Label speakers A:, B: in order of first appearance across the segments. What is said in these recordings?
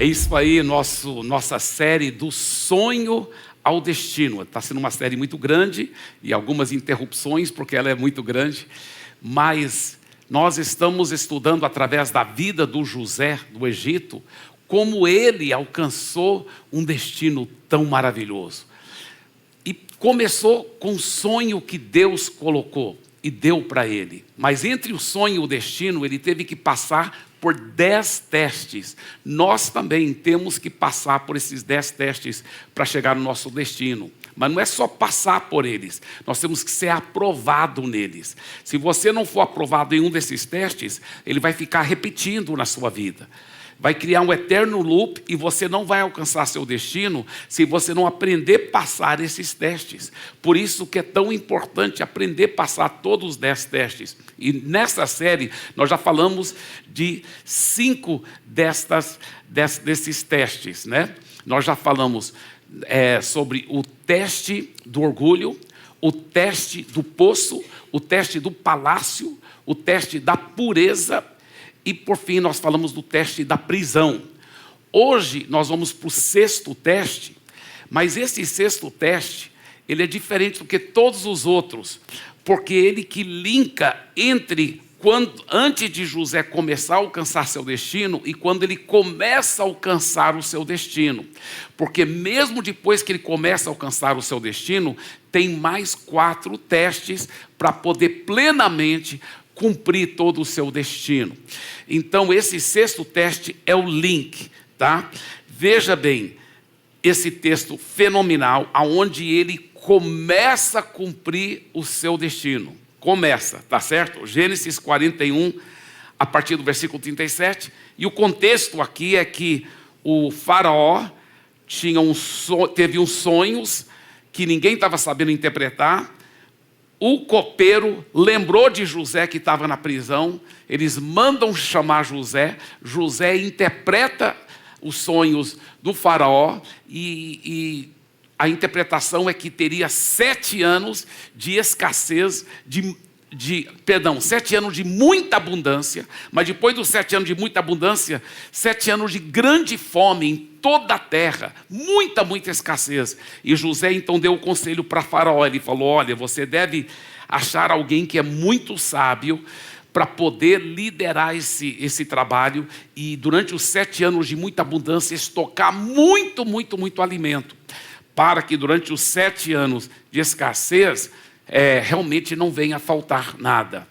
A: É isso aí, nossa série do sonho ao destino. Está sendo uma série muito grande e algumas interrupções porque ela é muito grande, mas nós estamos estudando através da vida do José do Egito, como ele alcançou um destino tão maravilhoso. E começou com um sonho que Deus colocou e deu para ele. Mas entre o sonho e o destino, ele teve que passar por 10 testes. Nós também temos que passar por esses 10 testes para chegar no nosso destino. Mas não é só passar por eles, nós temos que ser aprovado neles. Se você não for aprovado em um desses testes, ele vai ficar repetindo na sua vida. Vai criar um eterno loop e você não vai alcançar seu destino se você não aprender a passar esses testes. Por isso que é tão importante aprender a passar todos os 10 testes. E nessa série nós já falamos de 5 desses testes, né? Nós já falamos sobre o teste do orgulho, o teste do poço, o teste do palácio, o teste da pureza. E por fim nós falamos do teste da prisão. Hoje nós vamos para o 6º teste, mas esse 6º teste, ele é diferente do que todos os outros, porque ele que linka antes de José começar a alcançar seu destino e quando ele começa a alcançar o seu destino. Porque mesmo depois que ele começa a alcançar o seu destino, tem mais 4 testes para poder plenamente cumprir todo o seu destino. Então esse 6º teste é o link, tá? Veja bem, esse texto fenomenal, aonde ele começa a cumprir o seu destino. Começa, tá certo? Gênesis 41, a partir do versículo 37. E o contexto aqui é que o faraó teve uns sonhos que ninguém estava sabendo interpretar. O copeiro lembrou de José que estava na prisão, eles mandam chamar José, José interpreta os sonhos do faraó e a interpretação é que teria 7 anos de escassez, 7 anos de muita abundância, mas depois dos 7 anos de muita abundância, 7 anos de grande fome em toda a terra, muita escassez. E José então deu o conselho para Faraó, ele falou: olha, você deve achar alguém que é muito sábio para poder liderar esse trabalho e durante os 7 anos de muita abundância estocar muito alimento, para que durante os 7 anos de escassez realmente não venha a faltar nada.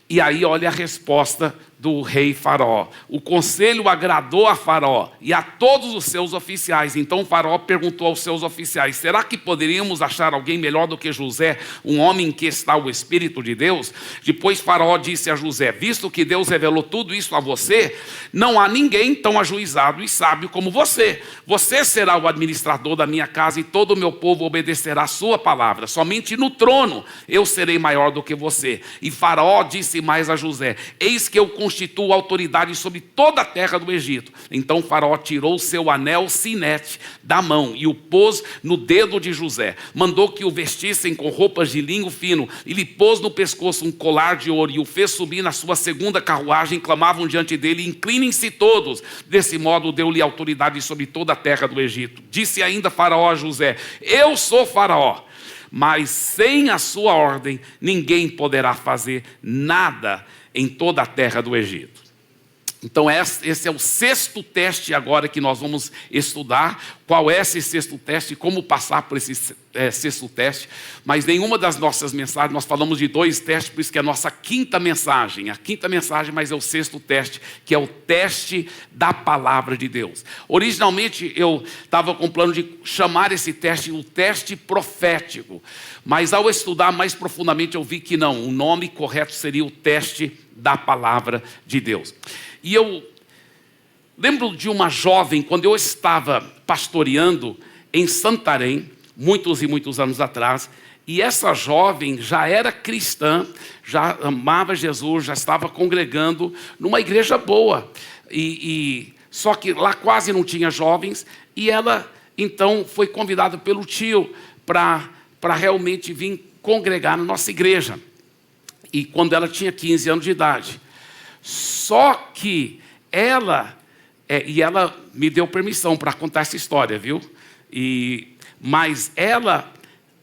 A: E aí olha a resposta do rei Faraó. O conselho agradou a Faraó e a todos os seus oficiais. Então Faraó perguntou aos seus oficiais: será que poderíamos achar alguém melhor do que José, um homem em que está o Espírito de Deus? Depois Faraó disse a José: visto que Deus revelou tudo isso a você, não há ninguém tão ajuizado e sábio como você. Você será o administrador da minha casa e todo o meu povo obedecerá a sua palavra. Somente no trono eu serei maior do que você. E Faraó disse mais a José: eis que eu constituo autoridade sobre toda a terra do Egito. Então Faraó tirou seu anel sinete da mão e o pôs no dedo de José. Mandou que o vestissem com roupas de linho fino e lhe pôs no pescoço um colar de ouro e o fez subir na sua 2ª carruagem. Clamavam diante dele: inclinem-se todos. Desse modo deu-lhe autoridade sobre toda a terra do Egito. Disse ainda Faraó a José: eu sou Faraó, mas sem a sua ordem ninguém poderá fazer nada em toda a terra do Egito. Então esse é o 6º teste agora que nós vamos estudar. Qual é esse 6º teste e como passar por esse 6º teste. Mas nenhuma das nossas mensagens, nós falamos de 2 testes, por isso que é a nossa 5ª mensagem. A 5ª mensagem, mas é o 6º teste, que é o teste da palavra de Deus. Originalmente eu estava com o plano de chamar esse teste o teste profético. Mas ao estudar mais profundamente eu vi que não, o nome correto seria o teste da palavra de Deus. E eu lembro de uma jovem, quando eu estava pastoreando em Santarém, muitos anos atrás, e essa jovem já era cristã, já amava Jesus, já estava congregando numa igreja boa, só que lá quase não tinha jovens, e ela então foi convidada pelo tio para realmente vir congregar na nossa igreja. E quando ela tinha 15 anos de idade. Só que ela e ela me deu permissão para contar essa história, viu? Mas ela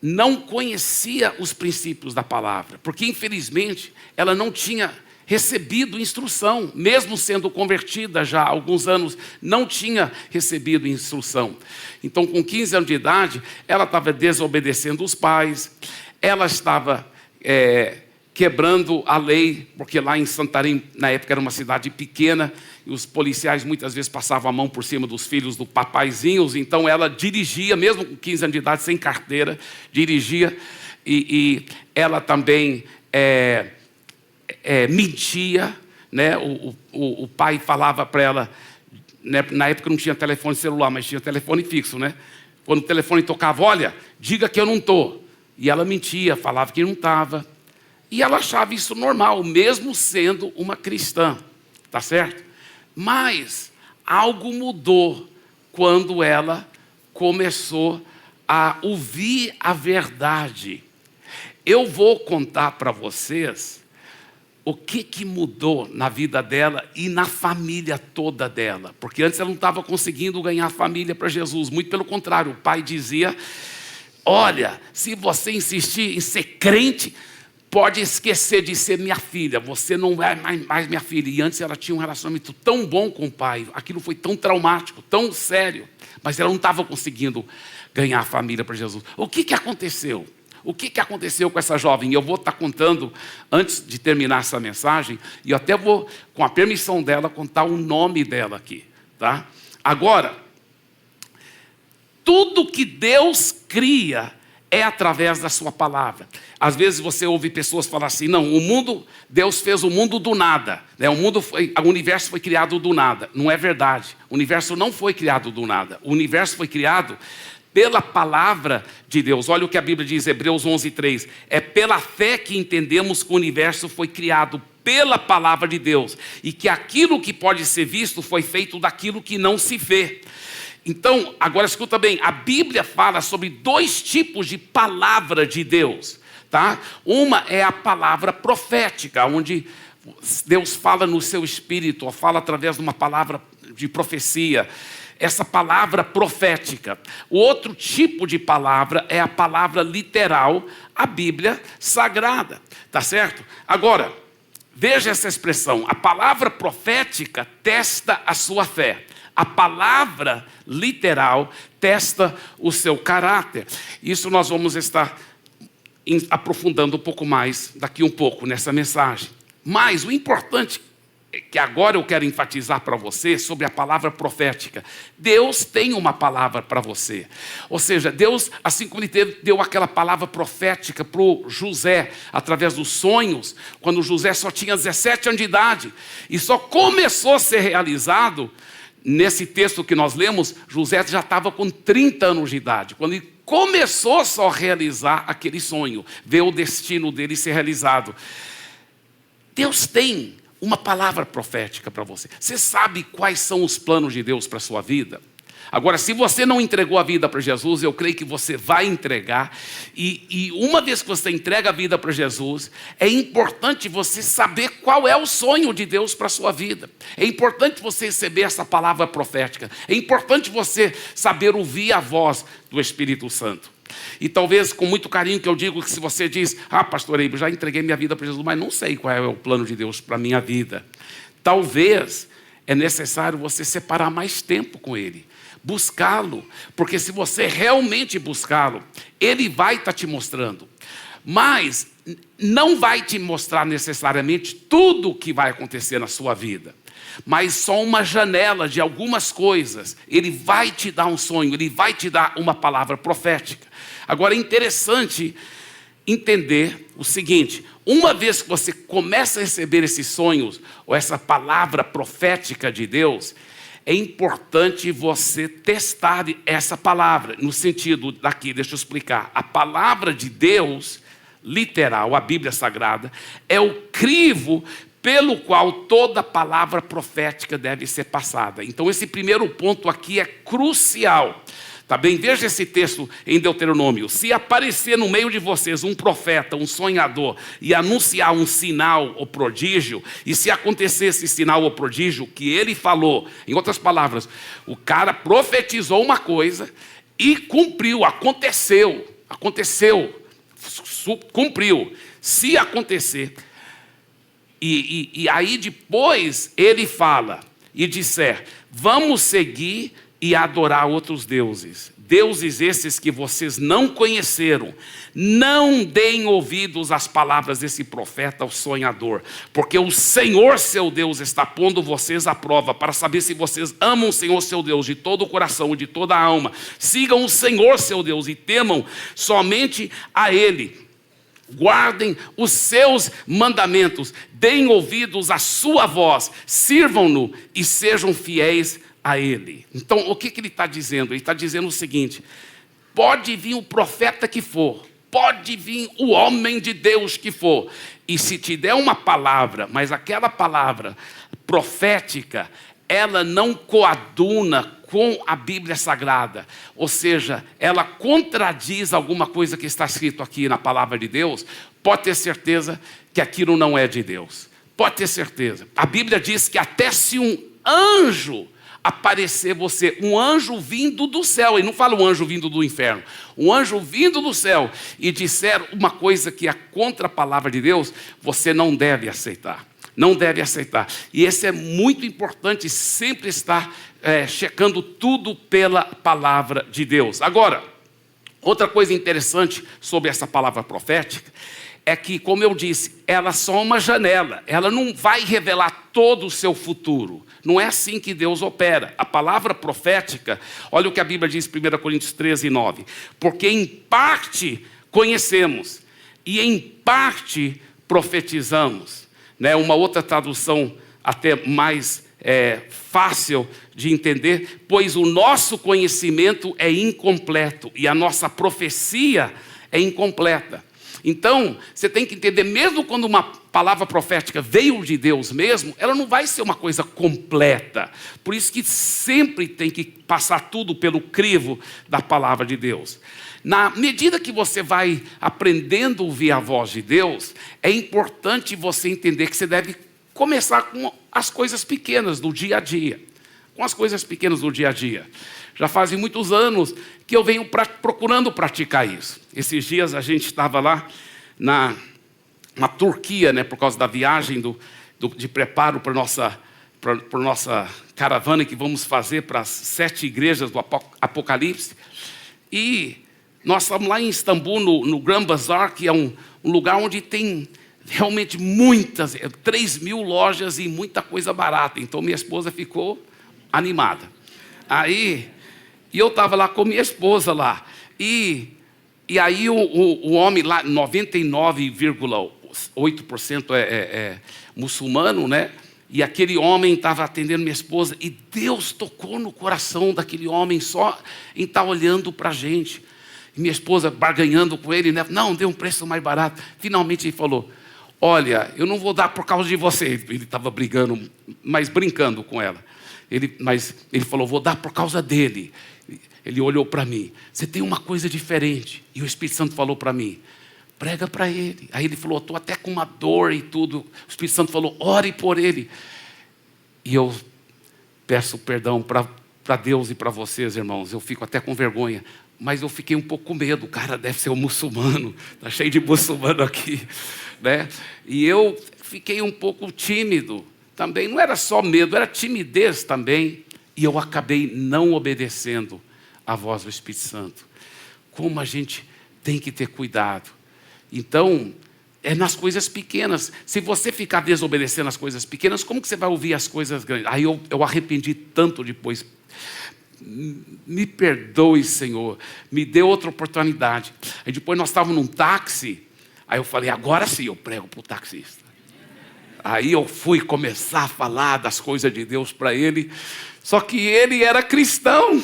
A: não conhecia os princípios da palavra, porque infelizmente ela não tinha recebido instrução, mesmo sendo convertida já há alguns anos, não tinha recebido instrução. Então, com 15 anos de idade, ela estava desobedecendo os pais, ela estava quebrando a lei, porque lá em Santarém, na época, era uma cidade pequena, e os policiais muitas vezes passavam a mão por cima dos filhos dos papaizinhos, então ela dirigia, mesmo com 15 anos de idade, sem carteira, dirigia, e ela também mentia, né? O pai falava para ela, né? Na época não tinha telefone celular, mas tinha telefone fixo, né? Quando o telefone tocava, olha, diga que eu não estou. E ela mentia, falava que não estava. E ela achava isso normal, mesmo sendo uma cristã, tá certo? Mas algo mudou quando ela começou a ouvir a verdade. Eu vou contar para vocês o que mudou na vida dela e na família toda dela. Porque antes ela não estava conseguindo ganhar a família para Jesus. Muito pelo contrário, o pai dizia, olha, se você insistir em ser crente, pode esquecer de ser minha filha, você não é mais minha filha. E antes ela tinha um relacionamento tão bom com o pai, aquilo foi tão traumático, tão sério, mas ela não estava conseguindo ganhar a família para Jesus. O que aconteceu? O que aconteceu com essa jovem? Eu vou estar contando, antes de terminar essa mensagem, e eu até vou, com a permissão dela, contar o nome dela aqui, tá? Agora, tudo que Deus cria é através da sua palavra. Às vezes você ouve pessoas falar assim, não, Deus fez o mundo do nada, né? O universo foi criado do nada. Não é verdade. O universo não foi criado do nada. O universo foi criado pela palavra de Deus. Olha o que a Bíblia diz, Hebreus 11:3. É pela fé que entendemos que o universo foi criado pela palavra de Deus, e que aquilo que pode ser visto foi feito daquilo que não se vê. Então, agora escuta bem, a Bíblia fala sobre 2 tipos de palavra de Deus, tá? Uma é a palavra profética, onde Deus fala no seu espírito, ou fala através de uma palavra de profecia. Essa palavra profética. O outro tipo de palavra é a palavra literal, a Bíblia Sagrada, tá certo? Agora, veja essa expressão, a palavra profética testa a sua fé. A palavra literal testa o seu caráter. Isso nós vamos estar aprofundando um pouco mais daqui um pouco nessa mensagem. Mas o importante que agora eu quero enfatizar para você sobre a palavra profética. Deus tem uma palavra para você. Ou seja, Deus, assim como Ele deu aquela palavra profética para o José, através dos sonhos, quando José só tinha 17 anos de idade, e só começou a ser realizado, nesse texto que nós lemos, José já estava com 30 anos de idade, quando ele começou só a realizar aquele sonho, ver o destino dele ser realizado. Deus tem uma palavra profética para você. Você sabe quais são os planos de Deus para a sua vida? Agora, se você não entregou a vida para Jesus, eu creio que você vai entregar. E uma vez que você entrega a vida para Jesus, é importante você saber qual é o sonho de Deus para a sua vida. É importante você receber essa palavra profética. É importante você saber ouvir a voz do Espírito Santo. E talvez com muito carinho que eu digo que se você diz, pastor Eibe, já entreguei minha vida para Jesus, mas não sei qual é o plano de Deus para a minha vida. Talvez é necessário você separar mais tempo com Ele, buscá-lo, porque se você realmente buscá-lo, Ele vai estar te mostrando. Mas não vai te mostrar necessariamente tudo o que vai acontecer na sua vida, mas só uma janela de algumas coisas. Ele vai te dar um sonho, Ele vai te dar uma palavra profética. Agora é interessante entender o seguinte, uma vez que você começa a receber esses sonhos, ou essa palavra profética de Deus, é importante você testar essa palavra, no sentido daqui, deixa eu explicar. A palavra de Deus, literal, a Bíblia Sagrada, é o crivo pelo qual toda palavra profética deve ser passada. Então esse primeiro ponto aqui é crucial. Tá bem? Veja esse texto em Deuteronômio. Se aparecer no meio de vocês um profeta, um sonhador, e anunciar um sinal ou prodígio, e se acontecer esse sinal ou prodígio que ele falou, em outras palavras, o cara profetizou uma coisa e cumpriu, aconteceu, cumpriu. Se acontecer, e aí depois ele fala e disser, vamos seguir e adorar outros deuses. Deuses esses que vocês não conheceram. Não deem ouvidos às palavras desse profeta, o sonhador. Porque o Senhor, seu Deus, está pondo vocês à prova para saber se vocês amam o Senhor, seu Deus, de todo o coração e de toda a alma. Sigam o Senhor, seu Deus, e temam somente a Ele. Guardem os seus mandamentos. Deem ouvidos à sua voz. Sirvam-no e sejam fiéis a Ele. Então, o que ele está dizendo? Ele está dizendo o seguinte: pode vir o profeta que for, pode vir o homem de Deus que for, e se te der uma palavra, mas aquela palavra profética, ela não coaduna com a Bíblia Sagrada, ou seja, ela contradiz alguma coisa que está escrito aqui na palavra de Deus, pode ter certeza que aquilo não é de Deus. Pode ter certeza. A Bíblia diz que até se um anjo aparecer você, um anjo vindo do céu, e não fala um anjo vindo do inferno, um anjo vindo do céu, e disser uma coisa que é contra a palavra de Deus, você não deve aceitar. Não deve aceitar. E esse é muito importante, sempre estar checando tudo pela palavra de Deus. Agora, outra coisa interessante sobre essa palavra profética, é que, como eu disse, ela é só uma janela, ela não vai revelar todo o seu futuro. Não é assim que Deus opera. A palavra profética, olha o que a Bíblia diz em 1 Coríntios 13, 9. Porque em parte conhecemos, e em parte profetizamos. Uma outra tradução até mais fácil de entender, pois o nosso conhecimento é incompleto, e a nossa profecia é incompleta. Então, você tem que entender, mesmo quando uma palavra profética veio de Deus mesmo, ela não vai ser uma coisa completa. Por isso que sempre tem que passar tudo pelo crivo da palavra de Deus. Na medida que você vai aprendendo a ouvir a voz de Deus, é importante você entender que você deve começar com as coisas pequenas do dia a dia. Com as coisas pequenas do dia a dia. Já fazem muitos anos que eu venho procurando praticar isso. Esses dias a gente estava lá na Turquia, por causa da viagem de preparo para nossa caravana que vamos fazer para as 7 igrejas do Apocalipse. E nós estamos lá em Istambul, no Grand Bazaar, que é um lugar onde tem realmente 3.000 lojas e muita coisa barata. Então minha esposa ficou animada. E eu estava lá com minha esposa lá. E aí o homem lá, 99,8% é muçulmano, E aquele homem estava atendendo minha esposa. E Deus tocou no coração daquele homem só em estar olhando para a gente. E minha esposa barganhando com ele, Não, dê um preço mais barato. Finalmente ele falou, olha, eu não vou dar por causa de você. Ele estava brigando, mas brincando com ela. Mas ele falou, vou dar por causa dele. Ele olhou para mim, você tem uma coisa diferente. E o Espírito Santo falou para mim, prega para ele. Aí ele falou, estou até com uma dor e tudo. O Espírito Santo falou, ore por ele. E eu peço perdão para Deus e para vocês, irmãos. Eu fico até com vergonha. Mas eu fiquei um pouco com medo. O cara deve ser um muçulmano. Está cheio de muçulmano aqui. E eu fiquei um pouco tímido. Também não era só medo, era timidez também. E eu acabei não obedecendo a voz do Espírito Santo. Como a gente tem que ter cuidado. Então, é nas coisas pequenas. Se você ficar desobedecendo as coisas pequenas, como que você vai ouvir as coisas grandes? Aí eu arrependi tanto depois. Me perdoe, Senhor. Me dê outra oportunidade. Aí depois nós estávamos num táxi. Aí eu falei, agora sim eu prego para o taxista. Aí eu fui começar a falar das coisas de Deus para ele. Só que ele era cristão.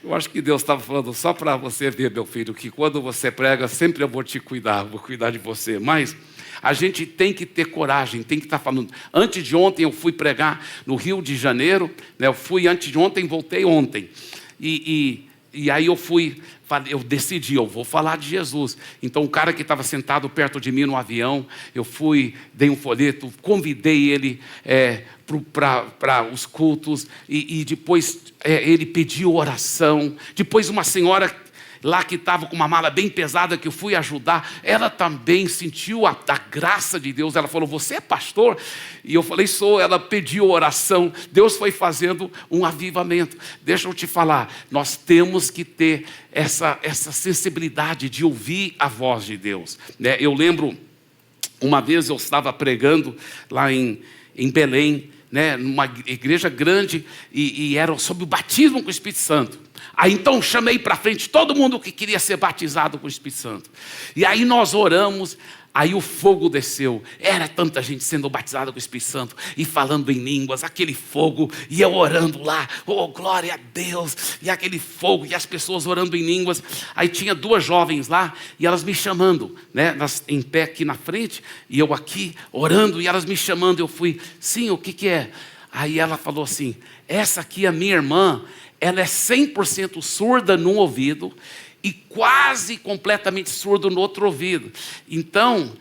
A: Eu acho que Deus estava falando só para você ver, meu filho, que quando você prega, sempre eu vou te cuidar, vou cuidar de você. Mas A gente tem que ter coragem, tem que estar falando. Antes de ontem eu fui pregar no Rio de Janeiro, né? Eu fui antes de ontem, voltei ontem. E aí eu decidi, eu vou falar de Jesus. Então o cara que estava sentado perto de mim no avião, eu fui, dei um folheto, convidei ele para os cultos, e depois ele pediu oração. Depois uma senhora lá que estava com uma mala bem pesada, que eu fui ajudar, ela também sentiu a graça de Deus. Ela falou, você é pastor? E eu falei, sou. Ela pediu oração. Deus foi fazendo um avivamento. Deixa eu te falar, nós temos que ter essa sensibilidade de ouvir a voz de Deus, né? Eu lembro, uma vez eu estava pregando lá em Belém, né, numa igreja grande, e era sobre o batismo com o Espírito Santo. Aí então chamei para frente todo mundo que queria ser batizado com o Espírito Santo. E aí nós oramos, aí o fogo desceu. Era tanta gente sendo batizada com o Espírito Santo e falando em línguas, aquele fogo, e eu orando lá, oh glória a Deus, e aquele fogo, e as pessoas orando em línguas. Aí tinha 2 jovens lá, e elas me chamando, né, em pé aqui na frente, e eu aqui orando, e elas me chamando. Eu fui, sim, o que é? Aí ela falou assim, essa aqui é a minha irmã, ela é 100% surda num ouvido e quase completamente surda no outro ouvido. Então,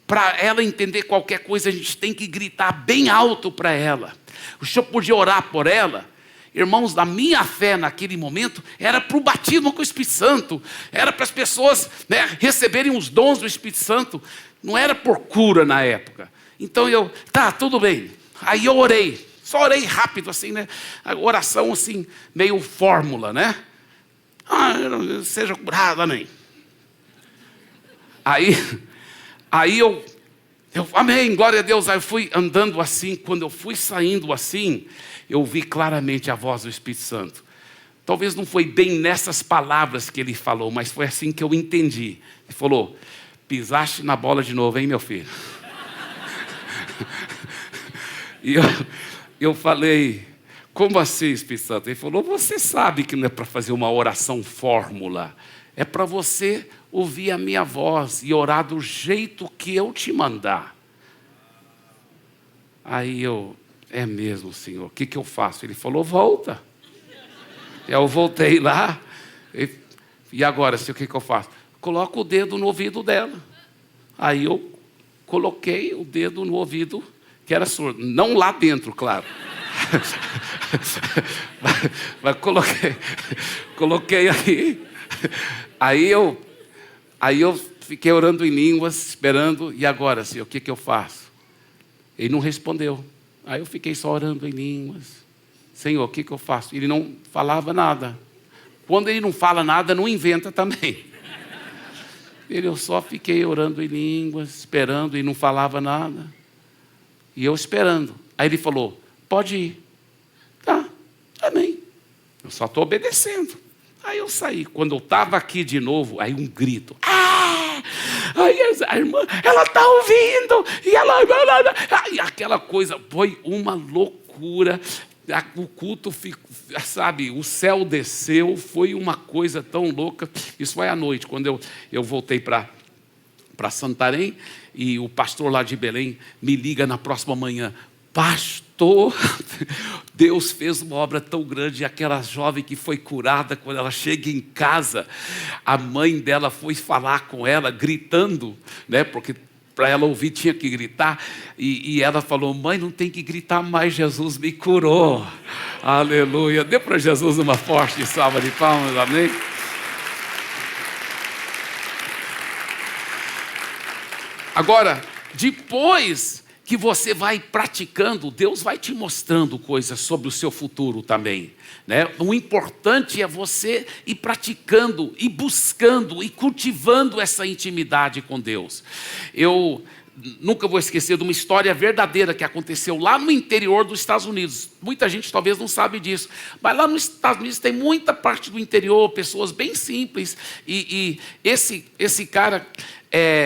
A: para ela entender qualquer coisa, a gente tem que gritar bem alto para ela. O senhor podia orar por ela? Irmãos, a minha fé naquele momento era para o batismo com o Espírito Santo, era para as pessoas, né, receberem os dons do Espírito Santo, não era por cura na época. Então tudo bem. Aí eu orei. Só orei rápido assim, né? A oração assim, meio fórmula, né? Seja curado, amém. Aí eu amém, glória a Deus. Aí eu fui andando assim. Quando eu fui saindo assim, eu vi claramente a voz do Espírito Santo. Talvez não foi bem nessas palavras que ele falou, mas foi assim que eu entendi. Ele falou, pisaste na bola de novo, hein, meu filho? E eu falei, como assim, Espírito Santo? Ele falou, você sabe que não é para fazer uma oração fórmula, é para você ouvir a minha voz e orar do jeito que eu te mandar. Aí é mesmo, Senhor, o que eu faço? Ele falou, volta. Eu voltei lá, e agora, o que eu faço? Coloca o dedo no ouvido dela. Aí eu coloquei o dedo no ouvido que era surdo, não lá dentro, claro. Mas coloquei aí eu fiquei orando em línguas, esperando. E agora, Senhor, o que eu faço? Ele não respondeu. Aí eu fiquei só orando em línguas. Senhor, o que eu faço? Ele não falava nada. Quando ele não fala nada, não inventa também. Eu só fiquei orando em línguas, esperando, e não falava nada. E eu esperando. Aí ele falou, pode ir. Tá, amém. Eu só estou obedecendo. Aí eu saí. Quando eu estava aqui de novo, aí um grito. Aí a irmã, ela está ouvindo. E aquela coisa, foi uma loucura. O culto ficou, sabe, o céu desceu. Foi uma coisa tão louca. Isso foi à noite, quando eu voltei para Santarém, e o pastor lá de Belém me liga na próxima manhã, pastor, Deus fez uma obra tão grande. Aquela jovem que foi curada, quando ela chega em casa, a mãe dela foi falar com ela, gritando, né, porque para ela ouvir tinha que gritar, e ela falou, mãe, não tem que gritar mais, Jesus me curou. Aleluia. Dê para Jesus uma forte salva de palmas, amém. Agora, depois que você vai praticando, Deus vai te mostrando coisas sobre o seu futuro também, né? O importante é você ir praticando, e buscando, e cultivando essa intimidade com Deus. Eu nunca vou esquecer de uma história verdadeira que aconteceu lá no interior dos Estados Unidos. Muita gente talvez não sabe disso, mas lá nos Estados Unidos tem muita parte do interior, pessoas bem simples, e esse cara...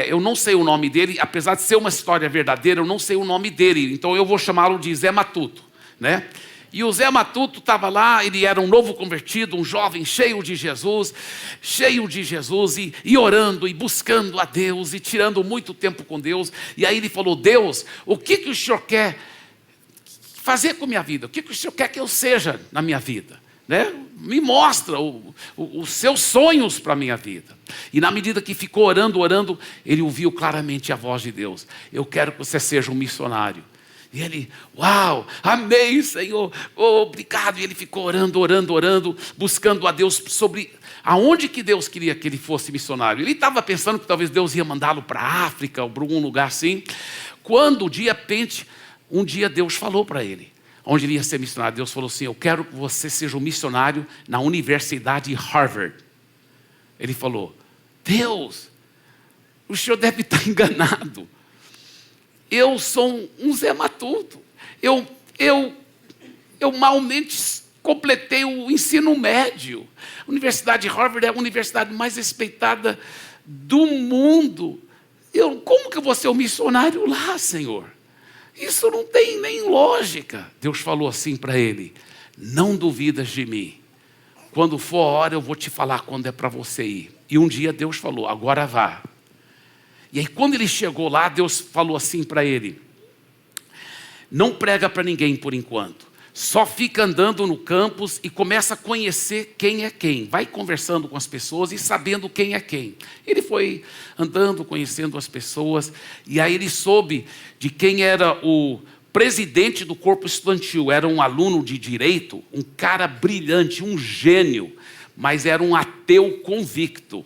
A: eu não sei o nome dele, apesar de ser uma história verdadeira, eu não sei o nome dele, então eu vou chamá-lo de Zé Matuto, né? E o Zé Matuto estava lá, ele era um novo convertido, um jovem cheio de Jesus, e orando, e buscando a Deus, e tirando muito tempo com Deus. E aí ele falou: Deus, o que o Senhor quer fazer com a minha vida? O que o Senhor quer que eu seja na minha vida? Né? Me mostra os seus sonhos para a minha vida. E na medida que ficou orando, ele ouviu claramente a voz de Deus: eu quero que você seja um missionário. E ele: uau, amém, Senhor, obrigado. E ele ficou orando, buscando a Deus sobre aonde que Deus queria que ele fosse missionário. Ele estava pensando que talvez Deus ia mandá-lo para a África ou para algum lugar assim. Quando, de repente, um dia Deus falou para ele onde ele ia ser missionário. Deus falou assim: eu quero que você seja um missionário na Universidade Harvard. Ele falou: Deus, o senhor deve estar enganado. Eu sou um Zé Matuto. Eu malmente completei o ensino médio. A Universidade de Harvard é a universidade mais respeitada do mundo. Como que eu vou ser um missionário lá, Senhor? Isso não tem nem lógica. Deus falou assim para ele: não duvidas de mim. Quando for a hora, eu vou te falar quando é para você ir. E um dia Deus falou: agora vá. E aí quando ele chegou lá, Deus falou assim para ele: não prega para ninguém por enquanto. Só fica andando no campus e começa a conhecer quem é quem. Vai conversando com as pessoas e sabendo quem é quem. Ele foi andando, conhecendo as pessoas. E aí ele soube de quem era o presidente do corpo estudantil. Era um aluno de direito, um cara brilhante, um gênio. Mas era um ateu convicto.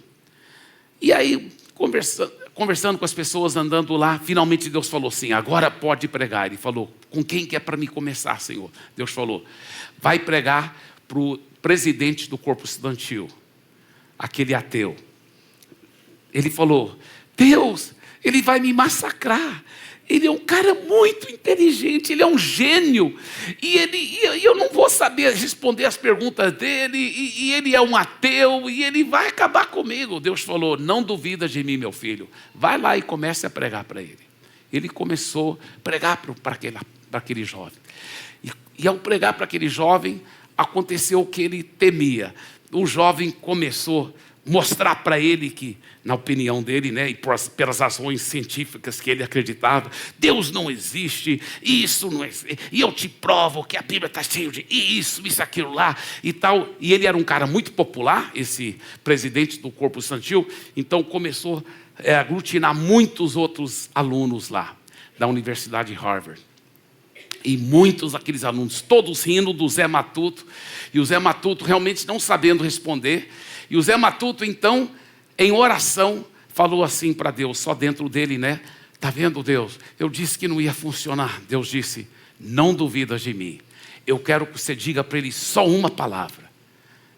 A: E aí, conversando com as pessoas, andando lá, finalmente Deus falou assim: agora pode pregar. Ele falou: com quem que é para me começar, Senhor? Deus falou: vai pregar para o presidente do corpo estudantil, aquele ateu. Ele falou: Deus, ele vai me massacrar. Ele é um cara muito inteligente, ele é um gênio, e eu não vou saber responder as perguntas dele, e ele é um ateu, e ele vai acabar comigo. Deus falou: não duvida de mim, meu filho, vai lá e comece a pregar para ele. Ele começou a pregar para aquele jovem, e ao pregar para aquele jovem, aconteceu o que ele temia. O jovem começou a mostrar para ele que, na opinião dele, né, e pelas razões científicas que ele acreditava, Deus não existe, isso não existe, e eu te provo que a Bíblia está cheia de isso, aquilo lá e tal. E ele era um cara muito popular, esse presidente do corpo estudantil, então começou a aglutinar muitos outros alunos lá, da Universidade de Harvard. E muitos daqueles alunos, todos rindo do Zé Matuto, e o Zé Matuto realmente não sabendo responder. E o Zé Matuto, então, em oração, falou assim para Deus, só dentro dele, né? Está vendo, Deus? Eu disse que não ia funcionar. Deus disse: não duvidas de mim. Eu quero que você diga para ele só uma palavra.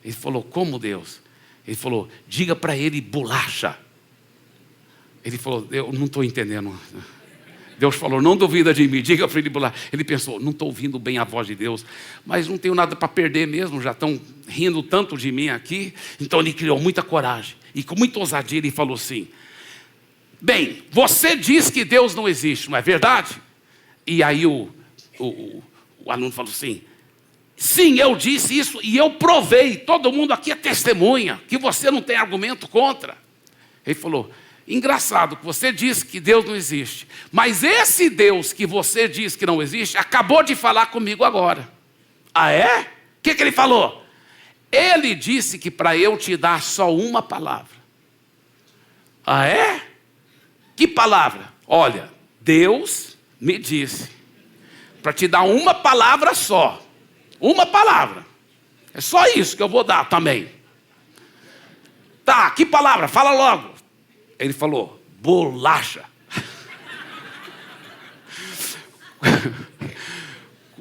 A: Ele falou: como, Deus? Ele falou: diga para ele bolacha. Ele falou: eu não estou entendendo. Deus falou: não duvida de mim, diga para ele bolacha. Ele pensou: não estou ouvindo bem a voz de Deus, mas não tenho nada para perder mesmo, já estão rindo tanto de mim aqui. Então ele criou muita coragem, e com muita ousadia ele falou assim: bem, você diz que Deus não existe, não é verdade? E aí o aluno falou assim: sim, eu disse isso e eu provei, todo mundo aqui é testemunha, que você não tem argumento contra. Ele falou: engraçado que você disse que Deus não existe, mas esse Deus que você diz que não existe, acabou de falar comigo agora. Ah, é? O que ele falou? Ele disse que para eu te dar só uma palavra. Ah, é? Que palavra? Olha, Deus me disse para te dar uma palavra só. Uma palavra. É só isso que eu vou dar também. Tá, que palavra? Fala logo. Ele falou: bolacha.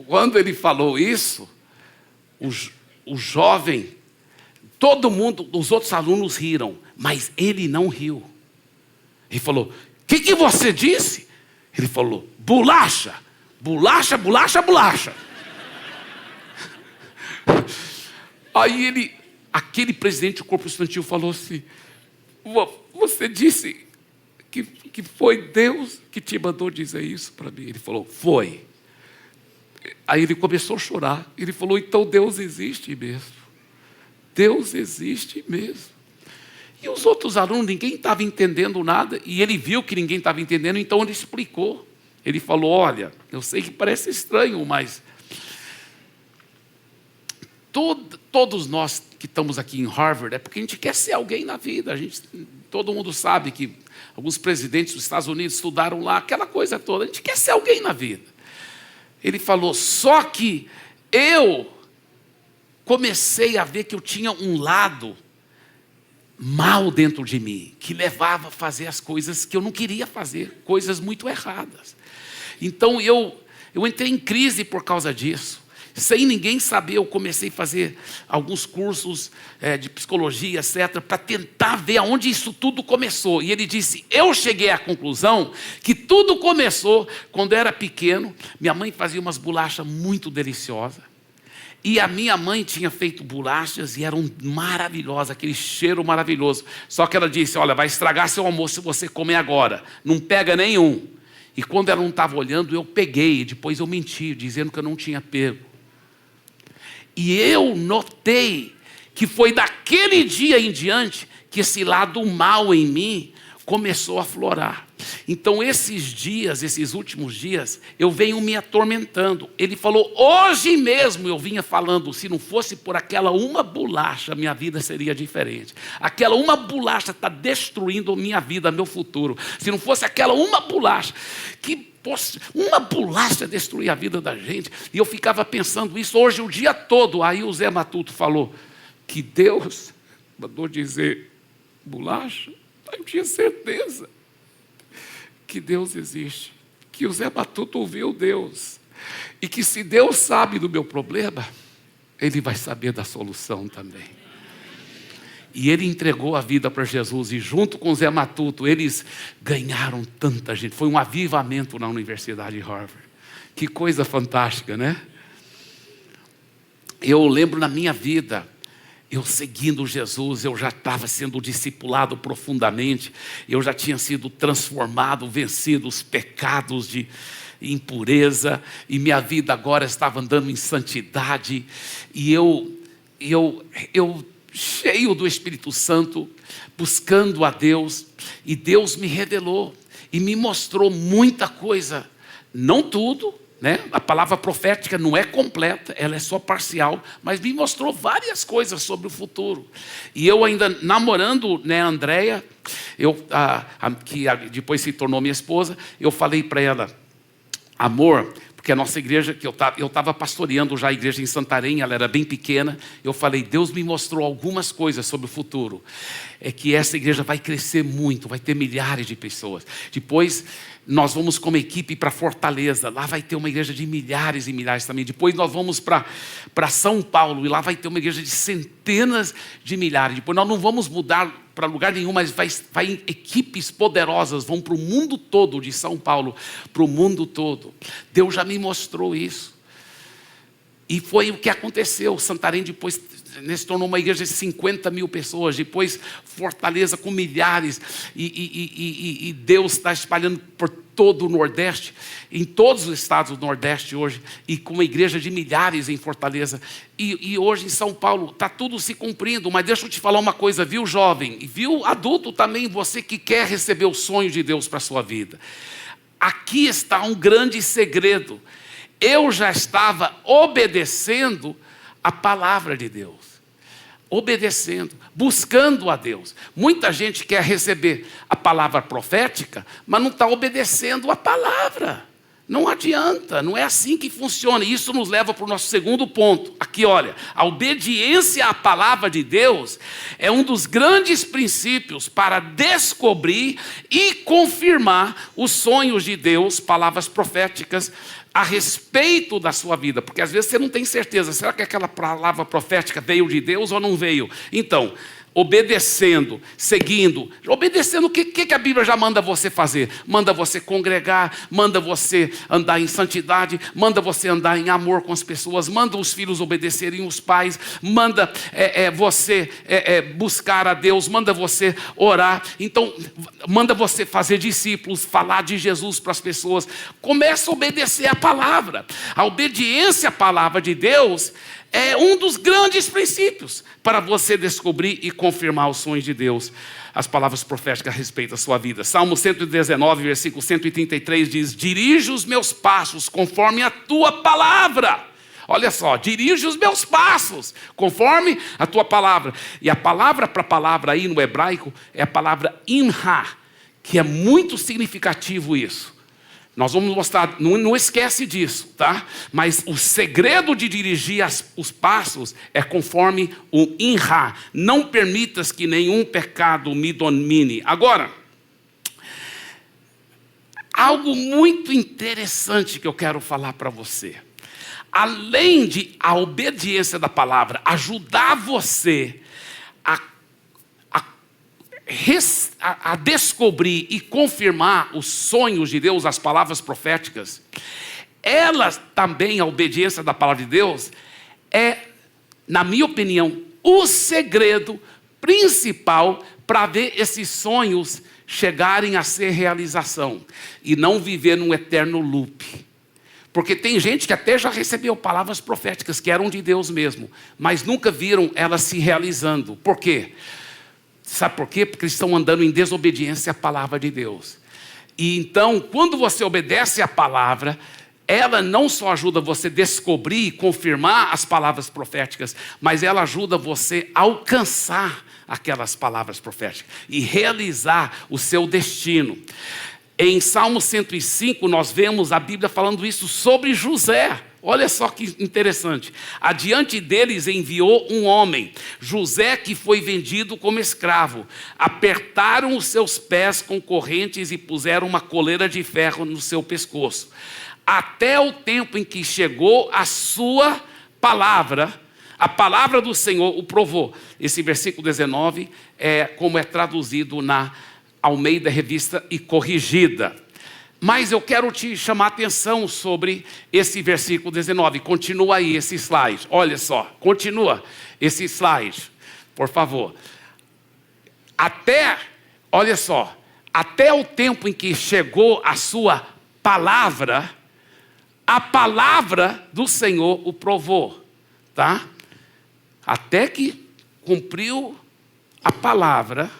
A: Quando ele falou isso, o jovem, todo mundo, os outros alunos riram, mas ele não riu. Ele falou: o que você disse? Ele falou: bolacha, bolacha, bolacha, bolacha. Aí aquele presidente do corpo estudantil falou assim: você disse que foi Deus que te mandou dizer isso para mim? Ele falou: foi. Aí ele começou a chorar. Ele falou, então Deus existe mesmo. Deus existe mesmo. E os outros alunos, ninguém estava entendendo nada. E ele viu que ninguém estava entendendo, então ele explicou. Ele falou, olha, eu sei que parece estranho, mas todos nós que estamos aqui em Harvard, é porque a gente quer ser alguém na vida. Todo mundo sabe que alguns presidentes dos Estados Unidos estudaram lá, aquela coisa toda. A gente quer ser alguém na vida. Ele falou, só que eu comecei a ver que eu tinha um lado mal dentro de mim, que levava a fazer as coisas que eu não queria fazer, coisas muito erradas. Então eu entrei em crise por causa disso. Sem ninguém saber, eu comecei a fazer alguns cursos de psicologia, etc., para tentar ver aonde isso tudo começou. E ele disse, eu cheguei à conclusão que tudo começou quando eu era pequeno. Minha mãe fazia umas bolachas muito deliciosas. E a minha mãe tinha feito bolachas e eram maravilhosas, aquele cheiro maravilhoso. Só que ela disse, olha, vai estragar seu almoço se você comer agora. Não pega nenhum. E quando ela não estava olhando, eu peguei. Depois eu menti, dizendo que eu não tinha pego. E eu notei que foi daquele dia em diante que esse lado mal em mim começou a aflorar. Então esses últimos dias, eu venho me atormentando. Ele falou, hoje mesmo eu vinha falando, se não fosse por aquela uma bolacha, minha vida seria diferente. Aquela uma bolacha está destruindo minha vida, meu futuro. Se não fosse aquela uma bolacha, uma bolacha destruir a vida da gente. E eu ficava pensando isso hoje o dia todo. Aí o Zé Matuto falou que Deus mandou dizer bolacha. Eu tinha certeza que Deus existe, que o Zé Matuto ouviu Deus, e que se Deus sabe do meu problema, Ele vai saber da solução também. E ele entregou a vida para Jesus, e junto com o Zé Matuto, eles ganharam tanta gente. Foi um avivamento na Universidade de Harvard. Que coisa fantástica, né? Eu lembro na minha vida, eu seguindo Jesus, eu já estava sendo discipulado profundamente, eu já tinha sido transformado, vencido os pecados de impureza, e minha vida agora estava andando em santidade, e eu cheio do Espírito Santo, buscando a Deus, e Deus me revelou, e me mostrou muita coisa, não tudo, né? A palavra profética não é completa, ela é só parcial, mas me mostrou várias coisas sobre o futuro. E eu ainda namorando, né, a Andréia, que depois se tornou minha esposa, eu falei para ela, amor, porque a nossa igreja, que eu estava pastoreando já a igreja em Santarém, ela era bem pequena, eu falei, Deus me mostrou algumas coisas sobre o futuro, é que essa igreja vai crescer muito, vai ter milhares de pessoas. Depois nós vamos como equipe para Fortaleza, lá vai ter uma igreja de milhares e milhares também. Depois nós vamos para São Paulo, e lá vai ter uma igreja de centenas de milhares. Depois nós não vamos mudar para lugar nenhum, mas vai equipes poderosas, vão para o mundo todo, de São Paulo para o mundo todo. Deus já me mostrou isso. E foi o que aconteceu. Santarém depois se tornou uma igreja de 50 mil pessoas. Depois Fortaleza com milhares. E Deus está espalhando por todo o Nordeste, em todos os estados do Nordeste hoje, e com uma igreja de milhares em Fortaleza. E hoje em São Paulo está tudo se cumprindo. Mas deixa eu te falar uma coisa, viu, jovem? E viu, adulto também, você que quer receber o sonho de Deus para a sua vida. Aqui está um grande segredo. Eu já estava obedecendo a palavra de Deus. Obedecendo, buscando a Deus. Muita gente quer receber a palavra profética, mas não está obedecendo a palavra. Não adianta, não é assim que funciona. Isso nos leva para o nosso segundo ponto. Aqui, olha, a obediência à palavra de Deus é um dos grandes princípios para descobrir e confirmar os sonhos de Deus, palavras proféticas, a respeito da sua vida. Porque às vezes você não tem certeza, será que aquela palavra profética veio de Deus ou não veio? Então, obedecendo, seguindo. Obedecendo, o que a Bíblia já manda você fazer? Manda você congregar, manda você andar em santidade, manda você andar em amor com as pessoas, manda os filhos obedecerem os pais, manda você buscar a Deus, manda você orar. Então, manda você fazer discípulos, falar de Jesus para as pessoas. Começa a obedecer a palavra. A obediência à palavra de Deus é um dos grandes princípios para você descobrir e confirmar os sonhos de Deus. As palavras proféticas a respeito da sua vida. Salmo 119, versículo 133 diz: dirige os meus passos conforme a tua palavra. Olha só, dirige os meus passos conforme a tua palavra. E a palavra para palavra aí no hebraico é a palavra imha, que é muito significativo isso. Nós vamos mostrar, não esquece disso, tá? Mas o segredo de dirigir os passos é conforme o imha. Não permitas que nenhum pecado me domine. Agora, algo muito interessante que eu quero falar para você. Além de a obediência da palavra ajudar você a descobrir e confirmar os sonhos de Deus, as palavras proféticas, elas também, a obediência da palavra de Deus, é, na minha opinião, o segredo principal para ver esses sonhos chegarem a ser realização e não viver num eterno loop. Porque tem gente que até já recebeu palavras proféticas que eram de Deus mesmo, mas nunca viram elas se realizando. Por quê? Sabe por quê? Porque eles estão andando em desobediência à palavra de Deus. E então, quando você obedece à palavra, ela não só ajuda você a descobrir e confirmar as palavras proféticas, mas ela ajuda você a alcançar aquelas palavras proféticas e realizar o seu destino. Em Salmo 105, nós vemos a Bíblia falando isso sobre José. Olha só que interessante. Adiante deles enviou um homem, José, que foi vendido como escravo. Apertaram os seus pés com correntes e puseram uma coleira de ferro no seu pescoço. Até o tempo em que chegou a sua palavra, a palavra do Senhor o provou. Esse versículo 19 é como é traduzido na Almeida Revista e Corrigida. Mas eu quero te chamar a atenção sobre esse versículo 19. Continua aí esse slide. Olha só, continua esse slide, por favor. Olha só, até o tempo em que chegou a sua palavra, a palavra do Senhor o provou, tá? Até que cumpriu a palavra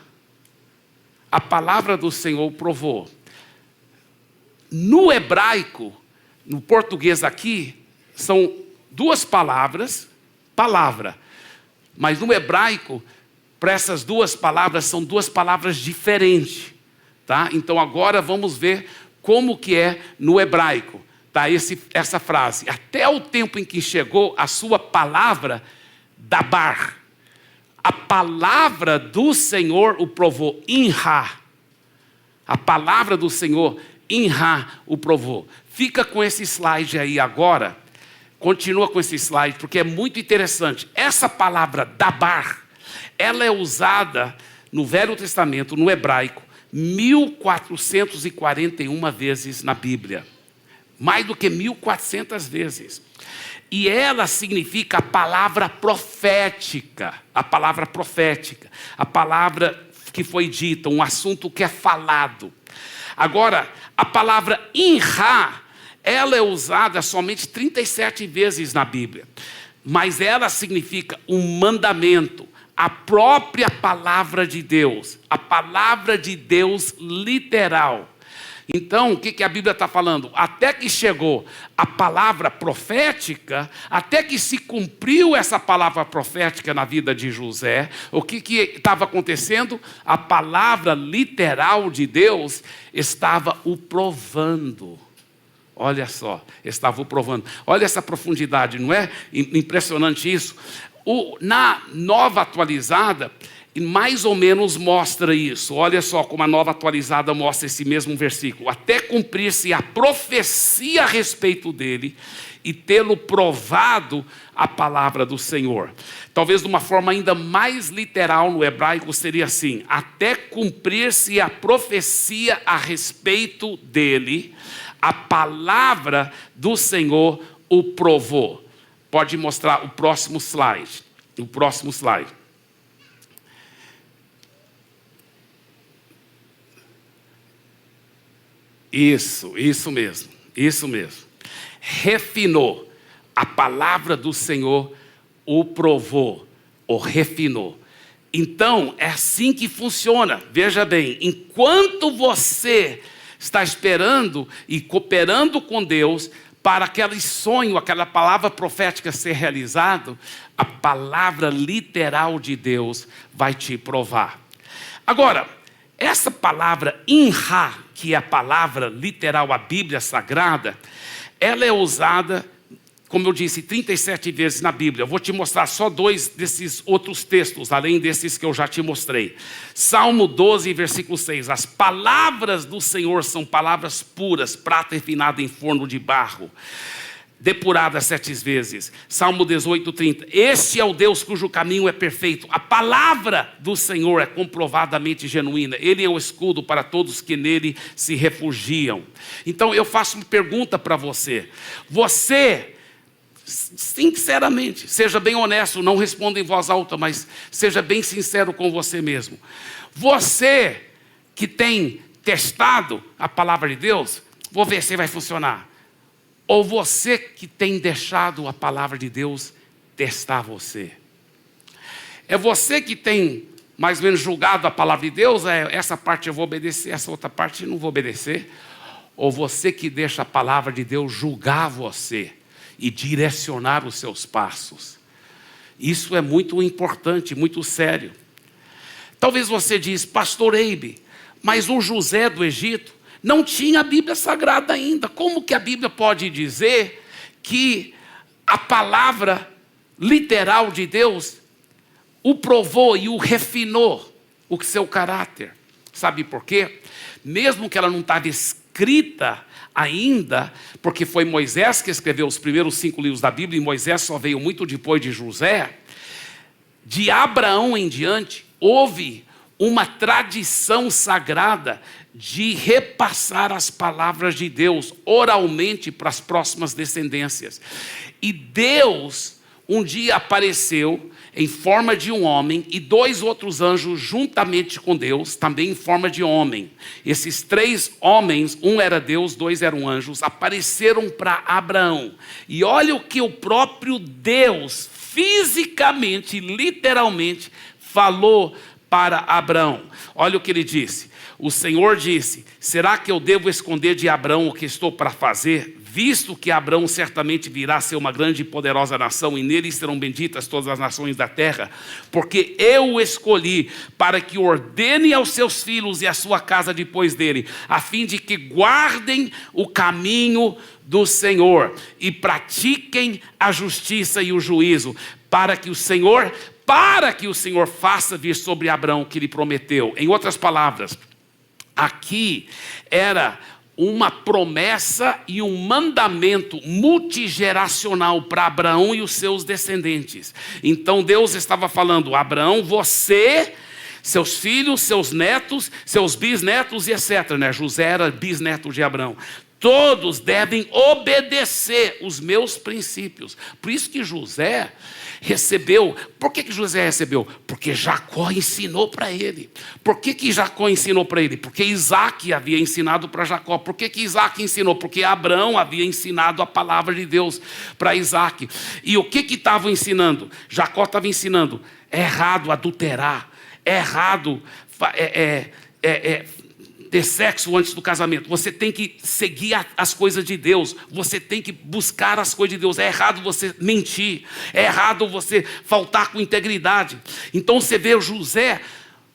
A: do Senhor o provou. No hebraico, no português aqui, são duas palavras, palavra. Mas no hebraico, para essas duas palavras, são duas palavras diferentes. Tá? Então agora vamos ver como que é no hebraico. Tá? Essa frase. Até o tempo em que chegou a sua palavra, dabar. A palavra do Senhor o provou, inha. A palavra do Senhor inha o provou. Fica com esse slide aí agora. Continua com esse slide, porque é muito interessante. Essa palavra dabar, ela é usada no Velho Testamento, no hebraico, 1441 vezes na Bíblia. Mais do que 1400 vezes. E ela significa a palavra profética. A palavra profética. A palavra que foi dita, um assunto que é falado. Agora, a palavra inha, ela é usada somente 37 vezes na Bíblia. Mas ela significa um mandamento, a própria palavra de Deus. A palavra de Deus literal. Então, o que a Bíblia está falando? Até que chegou a palavra profética, até que se cumpriu essa palavra profética na vida de José, o que estava acontecendo? A palavra literal de Deus estava o provando. Olha só, estava o provando. Olha essa profundidade, não é impressionante isso? Na Nova Atualizada, E mais ou menos mostra isso. Olha só como a Nova Atualizada mostra esse mesmo versículo. Até cumprir-se a profecia a respeito dele e tê-lo provado a palavra do Senhor. Talvez de uma forma ainda mais literal no hebraico seria assim: até cumprir-se a profecia a respeito dele, a palavra do Senhor o provou. Pode mostrar o próximo slide. O próximo slide. Isso mesmo. Refinou. A palavra do Senhor o provou, o refinou. Então, é assim que funciona. Veja bem, enquanto você está esperando e cooperando com Deus para aquele sonho, aquela palavra profética ser realizado, a palavra literal de Deus vai te provar. Agora, essa palavra inha, que é a palavra literal, a Bíblia Sagrada, ela é usada, como eu disse, 37 vezes na Bíblia. Eu vou te mostrar só 2 desses outros textos, além desses que eu já te mostrei. Salmo 12, versículo 6. As palavras do Senhor são palavras puras, prata refinada em forno de barro, depurada 7 vezes. Salmo 18, 30. Este é o Deus cujo caminho é perfeito. A palavra do Senhor é comprovadamente genuína. Ele é o escudo para todos que nele se refugiam. Então eu faço uma pergunta para você. Você, sinceramente, seja bem honesto, não responda em voz alta, mas seja bem sincero com você mesmo. Você que tem testado a palavra de Deus, vou ver se vai funcionar. Ou você que tem deixado a palavra de Deus testar você? É você que tem mais ou menos julgado a palavra de Deus? Essa parte eu vou obedecer, essa outra parte eu não vou obedecer? Ou você que deixa a palavra de Deus julgar você e direcionar os seus passos? Isso é muito importante, muito sério. Talvez você diz, pastor Eibe, mas o José do Egito não tinha a Bíblia Sagrada ainda. Como que a Bíblia pode dizer que a palavra literal de Deus o provou e o refinou, o seu caráter? Sabe por quê? Mesmo que ela não estava escrita ainda, porque foi Moisés que escreveu os primeiros 5 livros da Bíblia, e Moisés só veio muito depois de José, de Abraão em diante, houve uma tradição sagrada de repassar as palavras de Deus oralmente para as próximas descendências. E Deus um dia apareceu em forma de um homem e 2 outros anjos juntamente com Deus, também em forma de homem. Esses 3 homens, um era Deus, 2 eram anjos, apareceram para Abraão. E olha o que o próprio Deus, fisicamente, literalmente, falou para Abraão. Olha o que ele disse. O Senhor disse, será que eu devo esconder de Abraão o que estou para fazer? Visto que Abraão certamente virá a ser uma grande e poderosa nação, e nele serão benditas todas as nações da terra, porque eu o escolhi para que ordene aos seus filhos e à sua casa depois dele, a fim de que guardem o caminho do Senhor e pratiquem a justiça e o juízo, para que o Senhor faça vir sobre Abraão o que lhe prometeu. Em outras palavras, aqui era uma promessa e um mandamento multigeracional para Abraão e os seus descendentes. Então Deus estava falando, Abraão, você, seus filhos, seus netos, seus bisnetos e etc. José era bisneto de Abraão. Todos devem obedecer os meus princípios. Por isso que José recebeu. Por que José recebeu? Porque Jacó ensinou para ele. Por que Jacó ensinou para ele? Porque Isaac havia ensinado para Jacó. Por que Isaac ensinou? Porque Abraão havia ensinado a palavra de Deus para Isaac. E o que estava ensinando? Jacó estava ensinando, é errado adulterar, é errado ter sexo antes do casamento. Você tem que seguir as coisas de Deus. Você tem que buscar as coisas de Deus. É errado você mentir. É errado você faltar com integridade. Então você vê o José,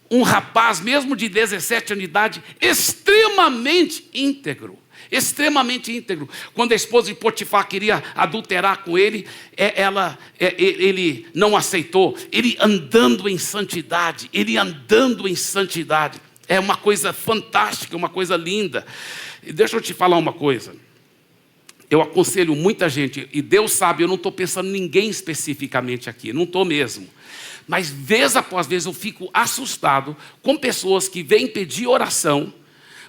A: um rapaz, mesmo de 17 anos de idade, extremamente íntegro. extremamente íntegro. Quando a esposa de Potifar queria adulterar com ele, ele não aceitou. Ele andando em santidade, É uma coisa fantástica, uma coisa linda. E deixa eu te falar uma coisa. Eu aconselho muita gente, e Deus sabe, eu não estou pensando em ninguém especificamente aqui, não estou mesmo. Mas vez após vez eu fico assustado com pessoas que vêm pedir oração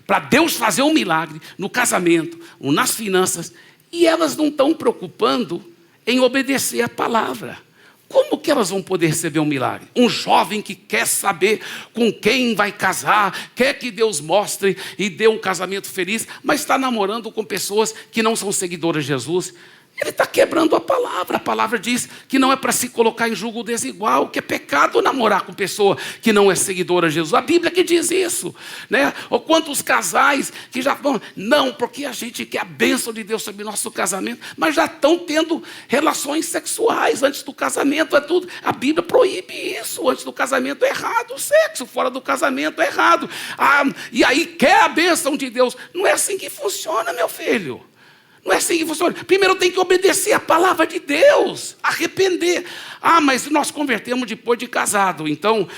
A: para Deus fazer um milagre no casamento, ou nas finanças, e elas não estão preocupando em obedecer a palavra. Como que elas vão poder receber um milagre? Um jovem que quer saber com quem vai casar, quer que Deus mostre e dê um casamento feliz, mas está namorando com pessoas que não são seguidoras de Jesus. Ele está quebrando a palavra. A palavra diz que não é para se colocar em julgo desigual, que é pecado namorar com pessoa que não é seguidora de Jesus. A Bíblia que diz isso, né? Ou quantos casais que já vão, não, porque a gente quer a bênção de Deus sobre nosso casamento, mas já estão tendo relações sexuais antes do casamento, é tudo. A Bíblia proíbe isso, antes do casamento é errado, o sexo fora do casamento é errado. E aí quer a bênção de Deus. Não é assim que funciona, meu filho. Não é assim que funciona. Primeiro tem que obedecer a palavra de Deus, arrepender. Mas nós convertemos depois de casado. Então,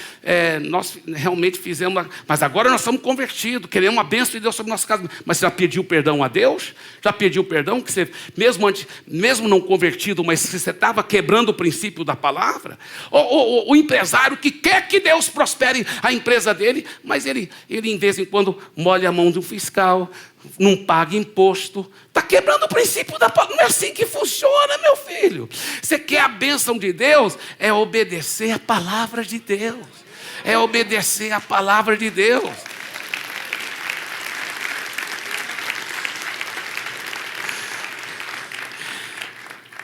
A: nós realmente fizemos... Mas agora nós estamos convertidos, queremos a bênção de Deus sobre o nosso casamento. Mas você já pediu perdão a Deus? Já pediu perdão? Que você, mesmo não convertido, mas você estava quebrando o princípio da palavra? O empresário que quer que Deus prospere a empresa dele, mas ele em vez em quando molha a mão do fiscal, não paga imposto, está quebrando o princípio da palavra. Não é assim que funciona, meu filho. Você quer a bênção de Deus? É obedecer a palavra de Deus. É obedecer a palavra de Deus.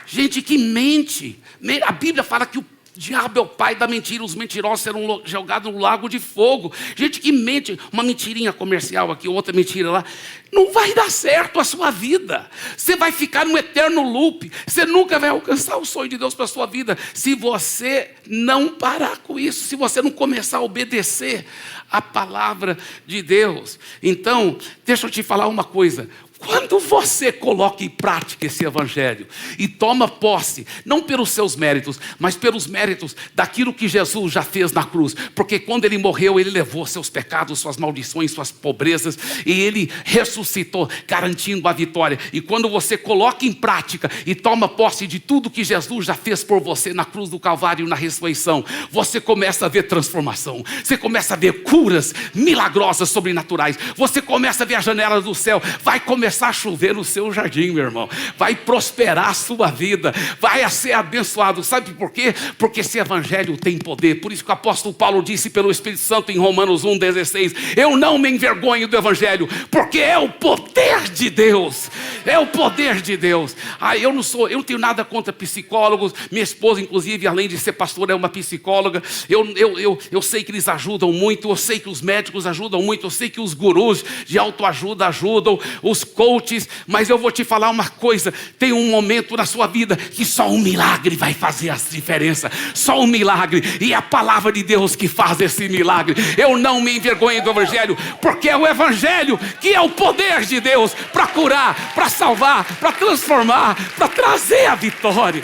A: Gente que mente. A Bíblia fala que o diabo é o pai da mentira, os mentirosos serão jogados no lago de fogo. Gente que mente, uma mentirinha comercial aqui, outra mentira lá, não vai dar certo a sua vida. Você vai ficar num eterno loop. Você nunca vai alcançar o sonho de Deus para a sua vida se você não parar com isso, se você não começar a obedecer a palavra de Deus. Então, deixa eu te falar uma coisa. Quando você coloca em prática esse evangelho e toma posse, não pelos seus méritos, mas pelos méritos daquilo que Jesus já fez na cruz, porque quando ele morreu, ele levou seus pecados, suas maldições, suas pobrezas, e ele ressuscitou, garantindo a vitória. E quando você coloca em prática e toma posse de tudo que Jesus já fez por você na cruz do Calvário e na ressurreição, você começa a ver transformação, você começa a ver curas milagrosas, sobrenaturais, você começa a ver a janela do céu, vai começar a chover no seu jardim, meu irmão. Vai prosperar a sua vida. Vai ser abençoado. Sabe por quê? Porque esse evangelho tem poder. Por isso que o apóstolo Paulo disse pelo Espírito Santo em Romanos 1,16: eu não me envergonho do evangelho, porque é o poder de Deus. É o poder de Deus. Eu não tenho nada contra psicólogos. Minha esposa, inclusive, além de ser pastora, é uma psicóloga. Eu sei que eles ajudam muito. Eu sei que os médicos ajudam muito. Eu sei que os gurus de autoajuda ajudam. Os coaches, mas eu vou te falar uma coisa, tem um momento na sua vida que só um milagre vai fazer a diferença, só um milagre, e é a palavra de Deus que faz esse milagre. Eu não me envergonho do evangelho, porque é o evangelho que é o poder de Deus para curar, para salvar, para transformar, para trazer a vitória,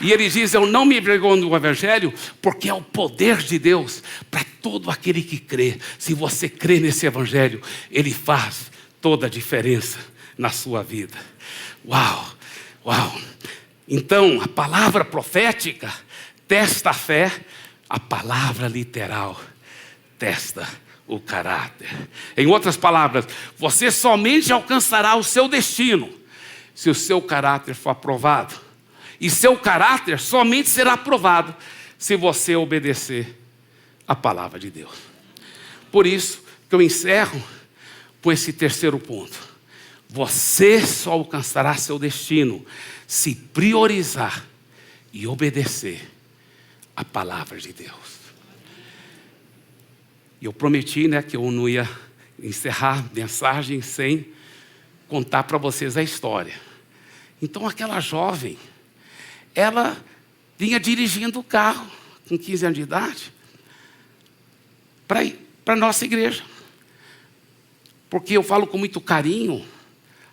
A: E ele diz: eu não me envergonho do evangelho, porque é o poder de Deus para todo aquele que crê. Se você crê nesse evangelho, ele faz toda a diferença na sua vida. Uau! Então, a palavra profética testa a fé, a palavra literal testa o caráter. Em outras palavras, você somente alcançará o seu destino se o seu caráter for aprovado. E seu caráter somente será aprovado se você obedecer a palavra de Deus. Por isso que eu encerro com esse terceiro ponto. Você só alcançará seu destino se priorizar e obedecer a palavra de Deus. E eu prometi, que eu não ia encerrar a mensagem sem contar para vocês a história. Então aquela jovem, ela vinha dirigindo o carro com 15 anos de idade para ir para a nossa igreja. porque eu falo com muito carinho,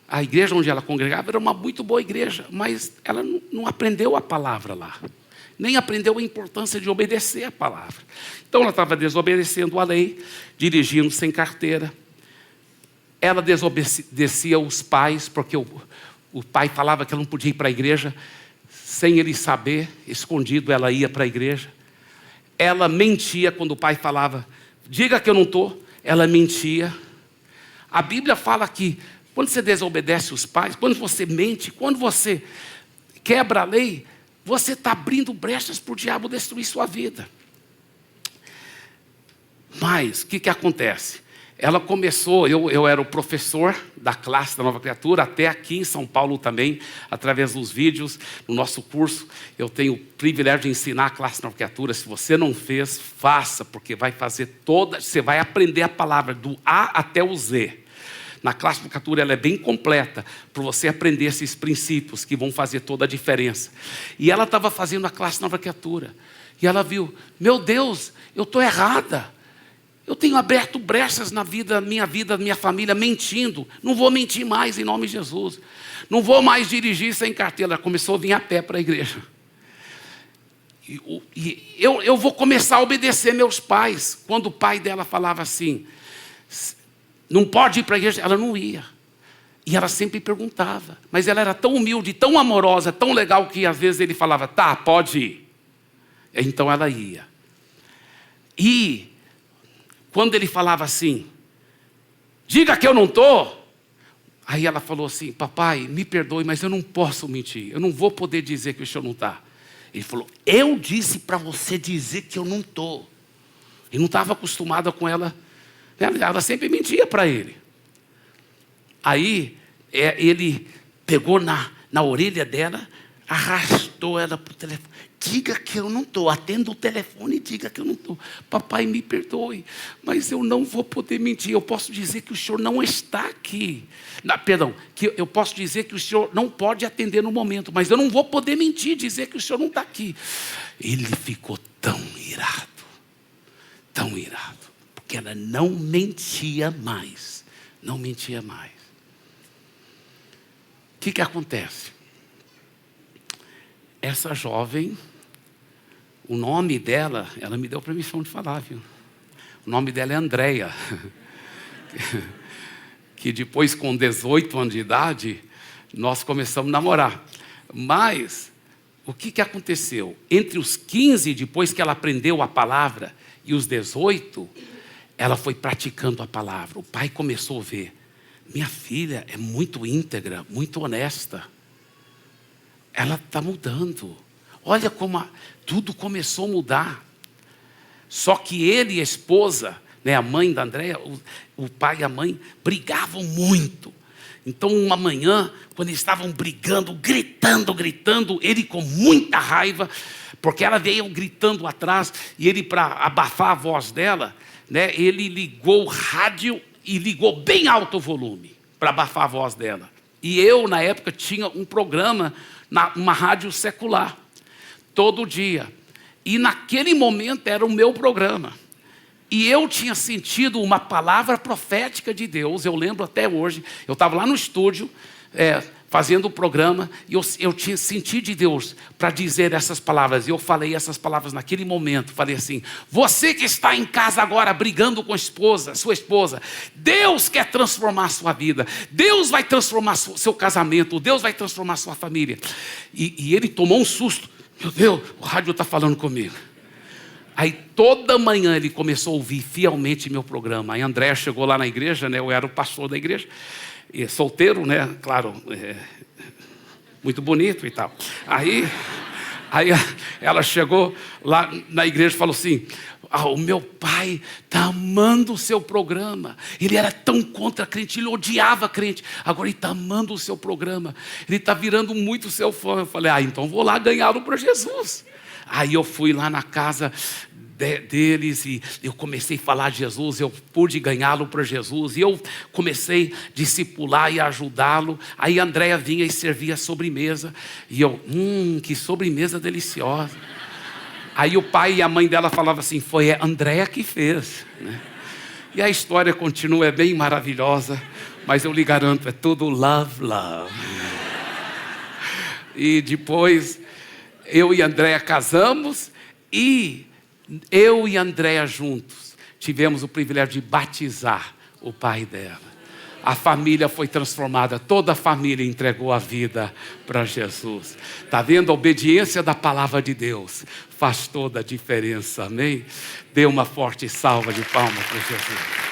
A: a igreja onde ela congregava era uma muito boa igreja, mas ela não aprendeu a palavra lá, nem aprendeu a importância de obedecer a palavra. Então ela estava desobedecendo a lei, dirigindo sem carteira. Ela desobedecia os pais, porque o pai falava que ela não podia ir para a igreja, sem ele saber, escondido ela ia para a igreja. Ela mentia quando o pai falava, diga que eu não estou, ela mentia. A Bíblia fala que quando você desobedece os pais, quando você mente, quando você quebra a lei, você está abrindo brechas para o diabo destruir sua vida. Mas, o que acontece? Ela começou, eu era o professor da classe da Nova Criatura, até aqui em São Paulo também, através dos vídeos, no nosso curso, eu tenho o privilégio de ensinar a classe da Nova Criatura. Se você não fez, faça, porque vai fazer você vai aprender a palavra do A até o Z. Na classe da Nova Criatura ela é bem completa, para você aprender esses princípios que vão fazer toda a diferença. E ela estava fazendo a classe da Nova Criatura, e ela viu, meu Deus, eu estou errada. Eu tenho aberto brechas na minha família, mentindo. Não vou mentir mais em nome de Jesus. Não vou mais dirigir sem carteira. Ela começou a vir a pé para a igreja. E eu vou começar a obedecer meus pais. Quando o pai dela falava assim, não pode ir para a igreja, ela não ia. E ela sempre perguntava. Mas ela era tão humilde, tão amorosa, tão legal, que às vezes ele falava, tá, pode ir. Então ela ia. E quando ele falava assim, diga que eu não estou. Aí ela falou assim, papai, me perdoe, mas eu não posso mentir. Eu não vou poder dizer que o senhor não está. Ele falou, eu disse para você dizer que eu não estou. Ele não estava acostumado com ela. Ela sempre mentia para ele. Aí ele pegou na orelha dela, arrastou ela para o telefone. Diga que eu não estou, atenda o telefone e diga que eu não estou. Papai, me perdoe, mas eu não vou poder mentir. Eu posso dizer que o senhor não está aqui. Que eu posso dizer que o senhor não pode atender no momento, mas eu não vou poder mentir, dizer que o senhor não está aqui. Ele ficou tão irado, porque ela não mentia mais. Não mentia mais. O que acontece? Essa jovem, o nome dela, ela me deu permissão de falar, viu? O nome dela é Andréia. Que depois, com 18 anos de idade, nós começamos a namorar. Mas, o que aconteceu? Entre os 15, depois que ela aprendeu a palavra, e os 18, ela foi praticando a palavra. O pai começou a ver, minha filha é muito íntegra, muito honesta. Ela está mudando. Olha como tudo começou a mudar. Só que ele e a esposa, né, a mãe da Andréia, o pai e a mãe brigavam muito. Então uma manhã, quando eles estavam brigando, gritando, ele com muita raiva, porque ela veio gritando atrás, e ele, para abafar a voz dela, né, ele ligou o rádio e ligou bem alto o volume, para abafar a voz dela. E eu, na época, tinha um programa uma rádio secular, todo dia. E naquele momento era o meu programa. E eu tinha sentido uma palavra profética de Deus, eu lembro até hoje. Eu estava lá no estúdio, fazendo o programa, e eu tinha sentido de Deus para dizer essas palavras. E eu falei essas palavras naquele momento. Falei assim, você que está em casa agora brigando com sua esposa, Deus quer transformar a sua vida. Deus vai transformar seu casamento. Deus vai transformar a sua família. E ele tomou um susto. Meu Deus, o rádio está falando comigo. Aí toda manhã ele começou a ouvir fielmente meu programa. Aí a Andréia chegou lá na igreja, né? Eu era o pastor da igreja. E solteiro, né? Claro, muito bonito e tal. Aí ela chegou lá na igreja e falou assim, o meu pai está amando o seu programa. Ele era tão contra crente, ele odiava crente. Agora ele está amando o seu programa. Ele está virando muito seu fã. Eu falei, então vou lá ganhá-lo para Jesus. Aí eu fui lá na casa deles e eu comecei a falar de Jesus, eu pude ganhá-lo para Jesus, e eu comecei a discipular e ajudá-lo. Aí a Andréia vinha e servia a sobremesa, e eu, que sobremesa deliciosa. Aí o pai e a mãe dela falavam assim, foi a Andréia que fez, né? E a história continua, é bem maravilhosa, mas eu lhe garanto, é tudo love, love. E depois, eu e Andréia casamos, e eu e Andréia juntos tivemos o privilégio de batizar o pai dela. A família foi transformada, toda a família entregou a vida para Jesus. Está vendo? A obediência da palavra de Deus faz toda a diferença, amém? Dê uma forte salva de palmas para Jesus.